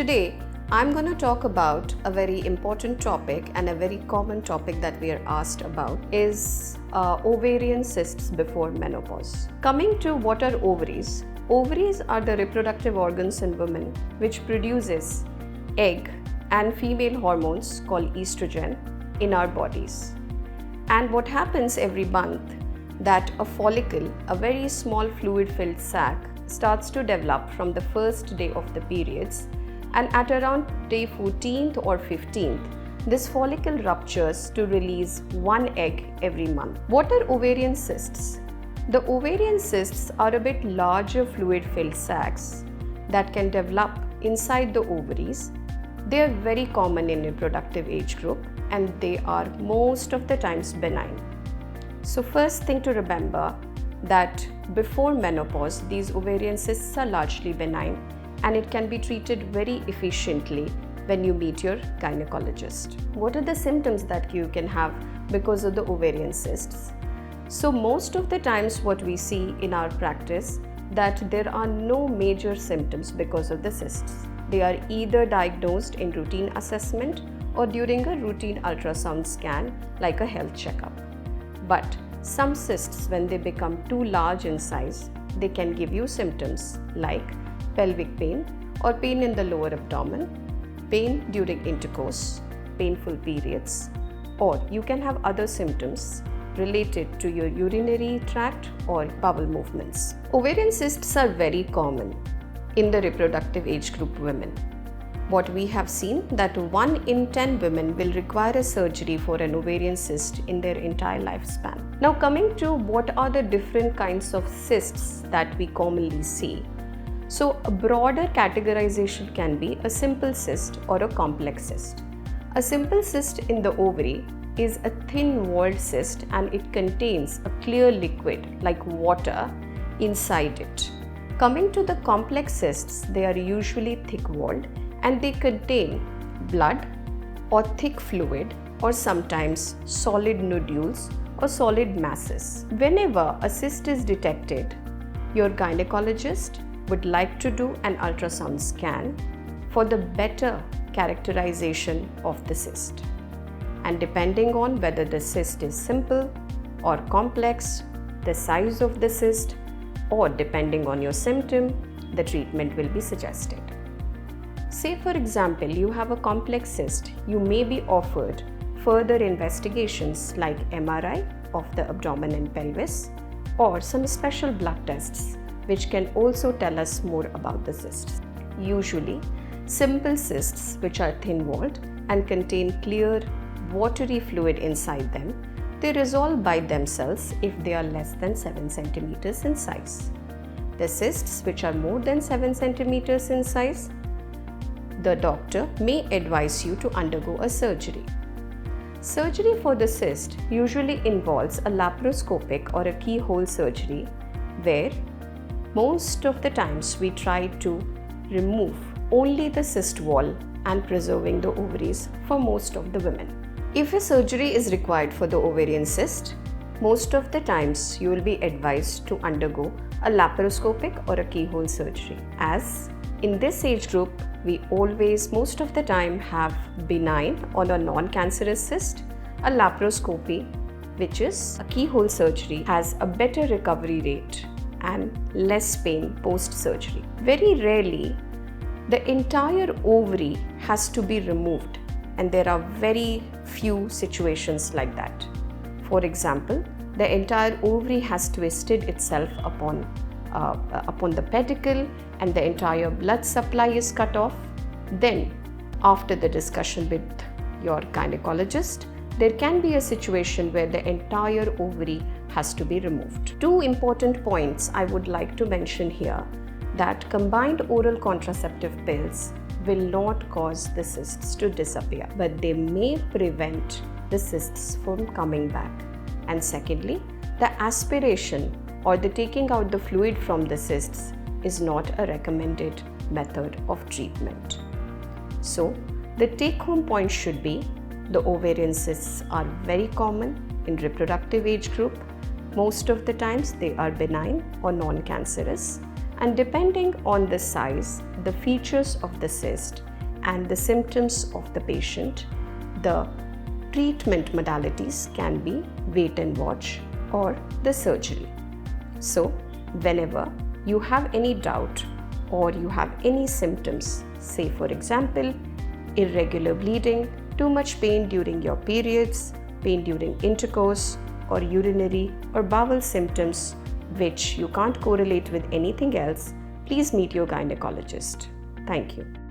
Today, I'm going to talk about a very important topic and a very common topic that we are asked about is ovarian cysts before menopause. Coming to what are ovaries? Ovaries are the reproductive organs in women which produces egg and female hormones called estrogen in our bodies. And what happens every month that a follicle, a very small fluid-filled sac, starts to develop from the first day of the periods, and at around day 14th or 15th, this follicle ruptures to release one egg every month. What are ovarian cysts? The ovarian cysts are a bit larger fluid-filled sacs that can develop inside the ovaries. They are very common in reproductive age group and they are most of the times benign. So first thing to remember that before menopause, these ovarian cysts are largely benign and it can be treated very efficiently when you meet your gynecologist. What are the symptoms that you can have because of the ovarian cysts? So most of the times what we see in our practice that there are no major symptoms because of the cysts. They are either diagnosed in routine assessment or during a routine ultrasound scan like a health checkup. But some cysts, when they become too large in size, they can give you symptoms like pelvic pain or pain in the lower abdomen, pain during intercourse, painful periods, or you can have other symptoms related to your urinary tract or bowel movements. Ovarian cysts are very common in the reproductive age group women. What we have seen that 1 in 10 women will require a surgery for an ovarian cyst in their entire lifespan. Now coming to what are the different kinds of cysts that we commonly see. So a broader categorization can be a simple cyst or a complex cyst. A simple cyst in the ovary is a thin-walled cyst and it contains a clear liquid like water inside it. Coming to the complex cysts, they are usually thick-walled and they contain blood or thick fluid or sometimes solid nodules or solid masses. Whenever a cyst is detected, your gynecologist would like to do an ultrasound scan for the better characterization of the cyst. And depending on whether the cyst is simple or complex, the size of the cyst, or depending on your symptom, the treatment will be suggested. Say for example, you have a complex cyst, you may be offered further investigations like MRI of the abdomen and pelvis or some special blood tests which can also tell us more about the cysts. Usually, simple cysts which are thin-walled and contain clear watery fluid inside them, they resolve by themselves if they are less than 7 centimeters in size. The cysts which are more than 7 centimeters in size, the doctor may advise you to undergo a surgery. Surgery for the cyst usually involves a laparoscopic or a keyhole surgery where most of the times we try to remove only the cyst wall and preserving the ovaries for most of the women. If a surgery is required for the ovarian cyst, most of the times you will be advised to undergo a laparoscopic or a keyhole surgery. As in this age group, we always most of the time have benign or a non-cancerous cyst. A laparoscopy, which is a keyhole surgery, has a better recovery rate and less pain post-surgery. Very rarely, the entire ovary has to be removed, and there are very few situations like that. For example, the entire ovary has twisted itself upon the pedicle and the entire blood supply is cut off. Then, after the discussion with your gynecologist, there can be a situation where the entire ovary has to be removed. 2 important points I would like to mention here, that combined oral contraceptive pills will not cause the cysts to disappear, but they may prevent the cysts from coming back. And secondly, the aspiration or the taking out the fluid from the cysts is not a recommended method of treatment. So, the take-home point should be the ovarian cysts are very common in reproductive age group. Most of the times they are benign or non-cancerous, and depending on the size, the features of the cyst, and the symptoms of the patient, the treatment modalities can be wait and watch or the surgery. So, whenever you have any doubt or you have any symptoms, say for example, irregular bleeding, too much pain during your periods, pain during intercourse, or urinary or bowel symptoms which you can't correlate with anything else, please meet your gynecologist. Thank you.